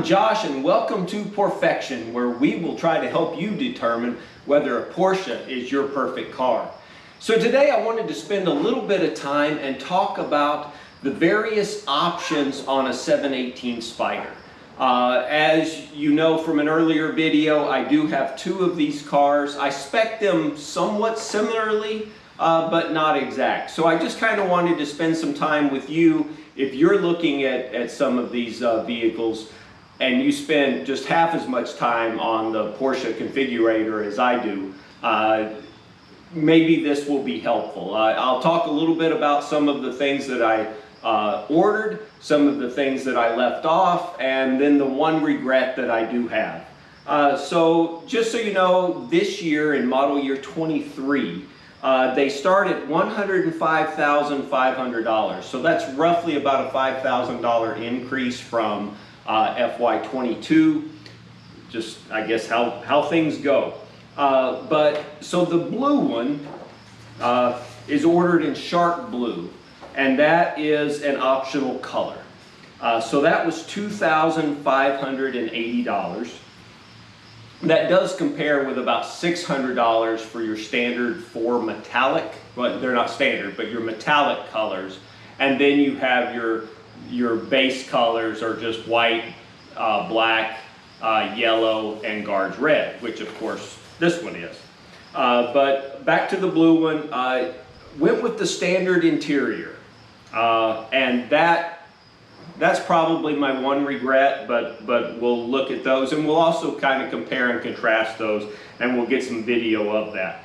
I'm Josh and welcome to Porfection, where we will try to help you determine whether a Porsche is your perfect car. So today I wanted to spend a little bit of time and talk about the various options on a 718 Spyder. As you know from an earlier video, I do have two of these cars. I spec them somewhat similarly, but not exact. So I just kind of wanted to spend some time with you if you're looking at some of these vehicles and you spend just half as much time on the Porsche configurator as I do. Maybe this will be helpful. I'll talk a little bit about some of the things that I ordered, some of the things that I left off, and then the one regret that I do have. So just so you know, this year in model year 23, they start at $105,500. So that's roughly about a $5,000 increase from FY22. Just, I guess, how things go. But so the blue one is ordered in shark blue, and that is an optional color. So that was $2,580. That does compare with about $600 for your standard four metallic, well, they're not standard, but your metallic colors. And then you have your base colors are just white, black, yellow, and guards red, which of course this one is. But back to the blue one, went with the standard interior. And that's probably my one regret, but we'll look at those and we'll also kind of compare and contrast those, and we'll get some video of that.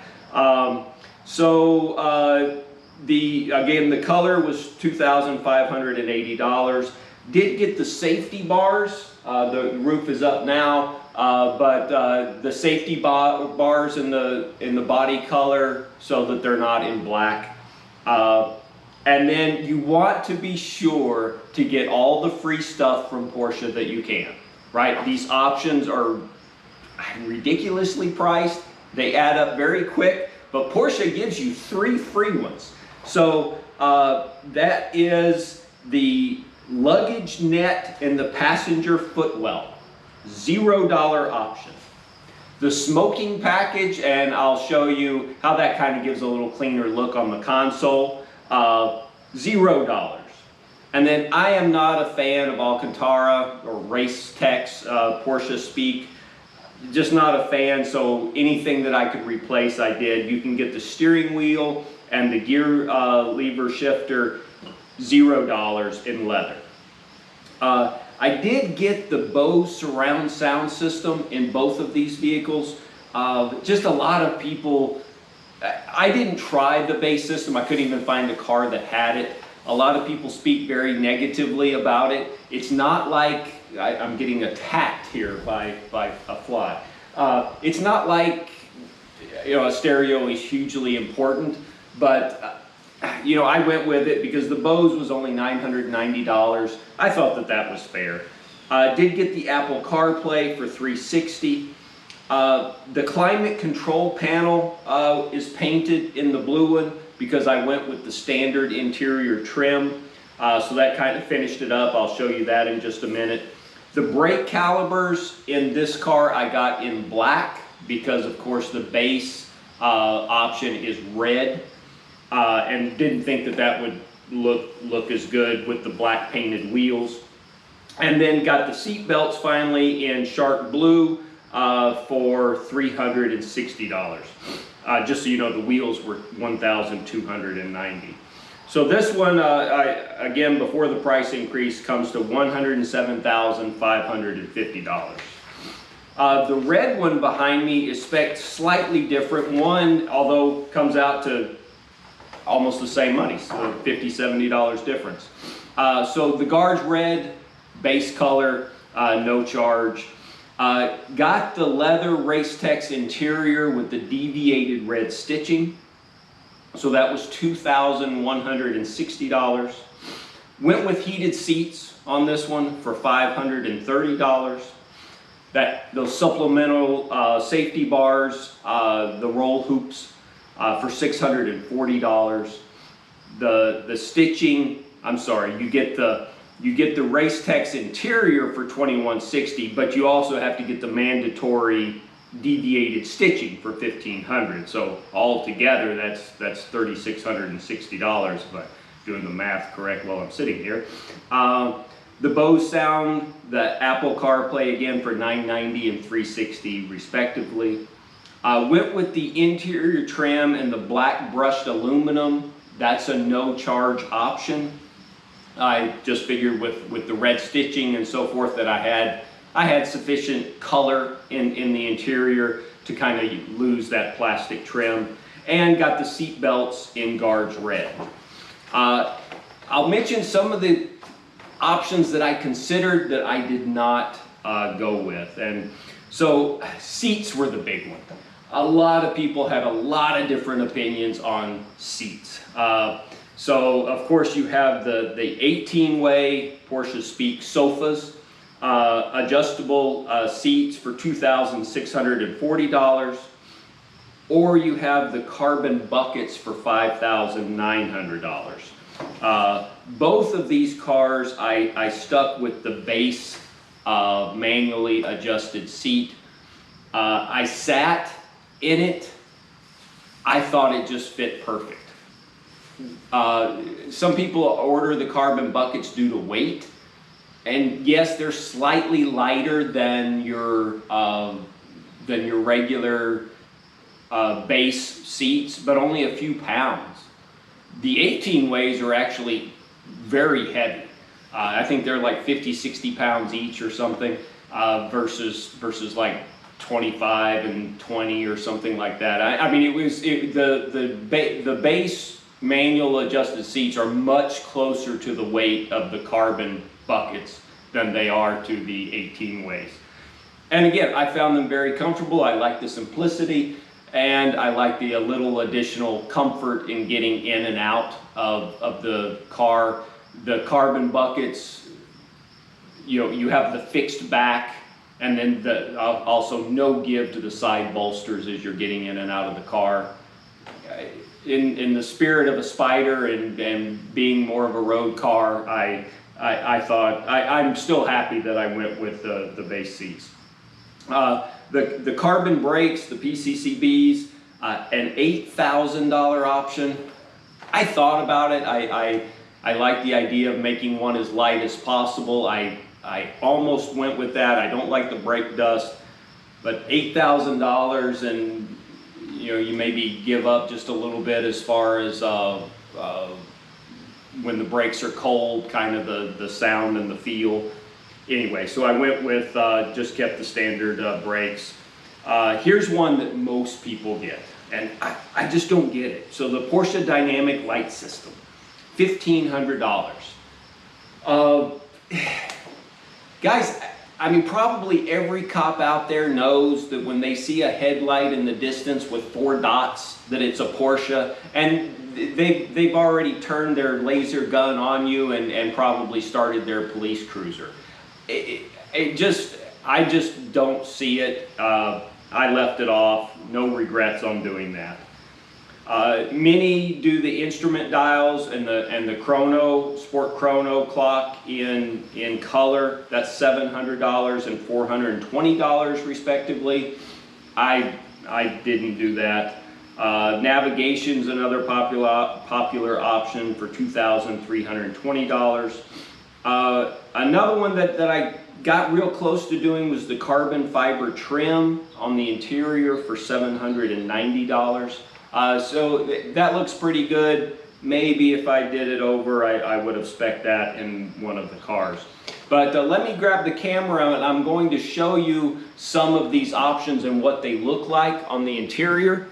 Again, the color was $2,580. Did get the safety bars. The roof is up now, but the safety bars in the body color so that they're not in black. And then you want to be sure to get all the free stuff from Porsche that you can, right? These options are ridiculously priced. They add up very quick, but Porsche gives you 3 free ones. So that is the luggage net and the passenger footwell, $0 option. The smoking package, and I'll show you how that kind of gives a little cleaner look on the console, $0. And then I am not a fan of Alcantara or Race-Tex Porsche speak. Just not a fan, so anything that I could replace I did. You can get the steering wheel and the gear lever shifter, $0 in leather. I did get the Bose surround sound system in both of these vehicles. Just a lot of people, I didn't try the bass system. I couldn't even find a car that had it. A lot of people speak very negatively about it. It's not like, I'm getting attacked here by a fly. It's not like, a stereo is hugely important, but I went with it because the Bose was only $990. I thought that was fair. Did get the Apple CarPlay for $360. The climate control panel is painted in the blue one because I went with the standard interior trim. So that kind of finished it up. I'll show you that in just a minute. The brake calipers in this car I got in black because of course the base option is red. And didn't think that would look as good with the black painted wheels. And then got the seat belts finally in shark blue for $360. Just so you know, the wheels were $1,290. So this one, again, before the price increase, comes to $107,550. The red one behind me is spec'd slightly different. One, although comes out to almost the same money, so $50, $70 difference. So the guards red, base color, no charge. Got the leather Race-Tex interior with the deviated red stitching. So that was $2,160. Went with heated seats on this one for $530. Those supplemental safety bars, the roll hoops, for $640. The stitching, I'm sorry, you get the You get the Race-Tex interior for $2,160, but you also have to get the mandatory deviated stitching for $1,500. So altogether, that's $3,660 if I'm doing the math correct while I'm sitting here. The Bose sound, the Apple CarPlay again for $990 and $360 respectively. Went with the interior trim and the black brushed aluminum. That's a no charge option. I just figured with the red stitching and so forth that I had sufficient color in the interior to kind of lose that plastic trim, and got the seat belts in guards red. I'll mention some of the options that I considered that I did not go with. And so seats were the big one. A lot of people had a lot of different opinions on seats. So of course you have the 18-way Porsche Speak sofas, adjustable seats for $2,640, or you have the carbon buckets for $5,900. Both of these cars I stuck with the base manually adjusted seat. I sat in it. I thought it just fit perfect. Some people order the carbon buckets due to weight, and yes, they're slightly lighter than your regular base seats, but only a few pounds. The 18 ways are actually very heavy. I think they're like 50, 60 pounds each or something, versus like 25 and 20 or something like that. I mean, the base manual adjusted seats are much closer to the weight of the carbon buckets than they are to the 18 ways. And again, I found them very comfortable. I like the simplicity, and I like the little additional comfort in getting in and out of the car. The carbon buckets, you have the fixed back, and then also no give to the side bolsters as you're getting in and out of the car. In the spirit of a Spyder and being more of a road car, I thought I'm still happy that I went with the base seats. The carbon brakes, the PCCBs, an $8,000 option. I thought about it. I like the idea of making one as light as possible. I almost went with that. I don't like the brake dust, but $8,000, and you maybe give up just a little bit as far as when the brakes are cold, kind of the sound and the feel. Anyway, so I went with, just kept the standard brakes. Here's one that most people get, and I just don't get it. So the Porsche Dynamic Light System, $1,500. Guys, I mean, probably every cop out there knows that when they see a headlight in the distance with 4 dots, that it's a Porsche, and they've already turned their laser gun on you and probably started their police cruiser. I just don't see it. I left it off. No regrets on doing that. Many do the instrument dials and the chrono, sport chrono clock in color. That's $700 and $420 respectively. I didn't do that. Navigation's another popular option for $2,320. Another one that I got real close to doing was the carbon fiber trim on the interior for $790. So that looks pretty good. Maybe if I did it over, I would have spec'd that in one of the cars. But let me grab the camera, and I'm going to show you some of these options and what they look like on the interior.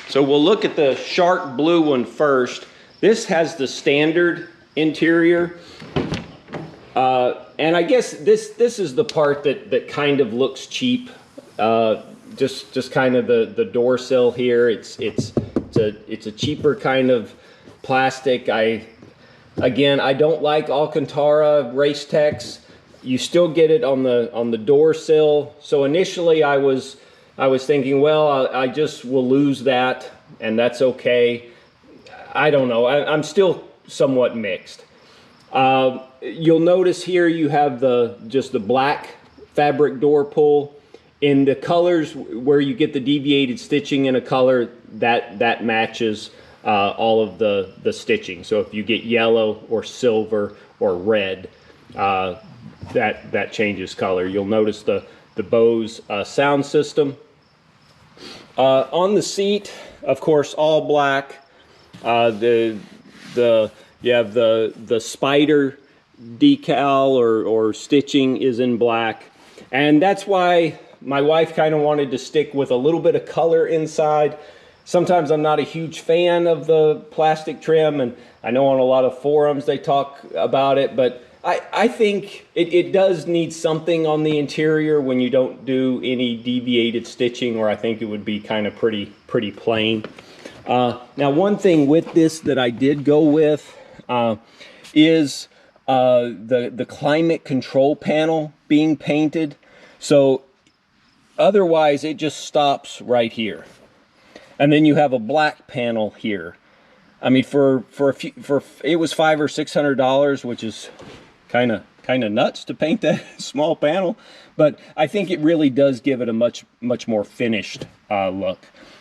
So we'll look at the shark blue one first. This has the standard interior. And I guess this is the part that kind of looks cheap. Just kind of the door sill here. It's a cheaper kind of plastic. I don't like Alcantara Race-Tex. You still get it on the door sill. So initially I was thinking, well, I just will lose that, and that's okay. I don't know. I'm still somewhat mixed. You'll notice here you have just the black fabric door pull. In the colors where you get the deviated stitching in a color, that matches all of the stitching. So if you get yellow or silver or red, that changes color. You'll notice the Bose sound system. On the seat, of course, all black. You have the Spyder decal or stitching is in black, and that's why my wife kind of wanted to stick with a little bit of color inside. Sometimes I'm not a huge fan of the plastic trim, and I know on a lot of forums they talk about it, but I think it does need something on the interior when you don't do any deviated stitching, or I think it would be kind of pretty plain. Now, one thing with this that I did go with is the climate control panel being painted. So otherwise it just stops right here, and then you have a black panel here. I mean, for it was $500 or $600, which is kind of nuts to paint that small panel, but I think it really does give it a much more finished look.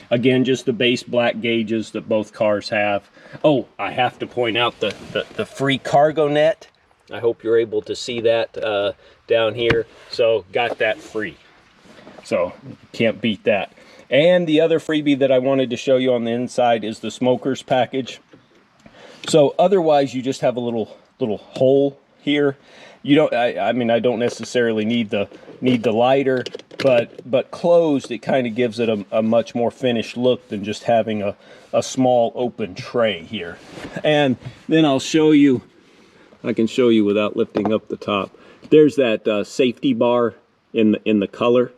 Again, just the base black gauges that both cars have. Oh, I have to point out the free cargo net. I hope you're able to see that down here. So got that free. So can't beat that. And the other freebie that I wanted to show you on the inside is the smoker's package. So otherwise you just have a little hole here. You don't, I mean, I don't necessarily need the lighter, but closed, it kind of gives it a much more finished look than just having a small open tray here. And then I'll show you, I can show you without lifting up the top. There's that safety bar in the color.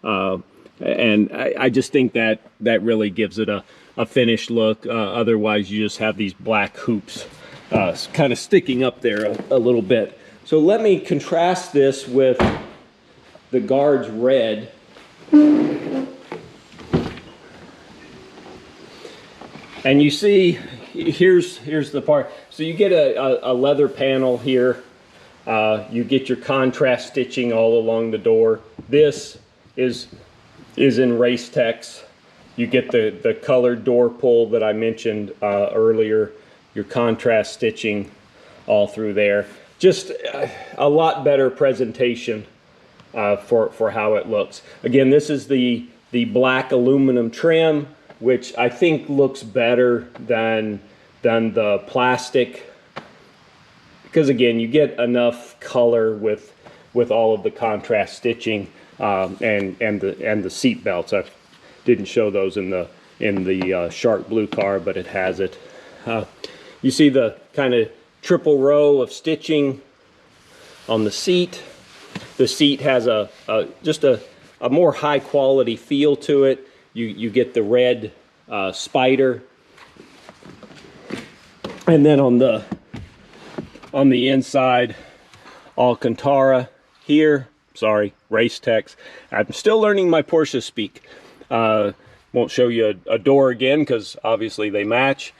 And I just think that really gives it a finished look. Otherwise you just have these black hoops kind of sticking up there a little bit. So let me contrast this with the Guards red. And you see, here's the part. So you get a leather panel here. You get your contrast stitching all along the door. This is in Race-Tex. You get the colored door pull that I mentioned earlier. Your contrast stitching all through there. Just a lot better presentation for how it looks. Again, this is the black aluminum trim, which I think looks better than the plastic, because again, you get enough color with all of the contrast stitching and the seat belts. I didn't show those in the shark blue car, but it has it. You see the kind of triple row of stitching on the seat. The seat has just a more high quality feel to it. You get the red Spyder, and then on the inside, Alcantara here. Sorry, Race-Tex. I'm still learning my Porsche speak. Won't show you a door again because obviously they match.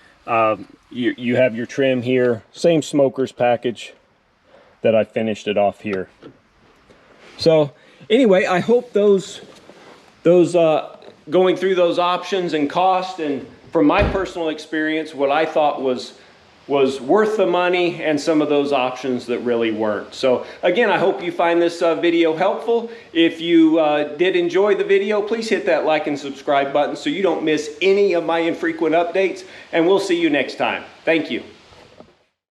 You have your trim here, same smoker's package that I finished it off here. So anyway, I hope those going through those options and cost, and from my personal experience, what I thought was worth the money, and some of those options that really weren't. So again, I hope you find this video helpful. If you did enjoy the video, please hit that like and subscribe button so you don't miss any of my infrequent updates, and we'll see you next time. Thank you.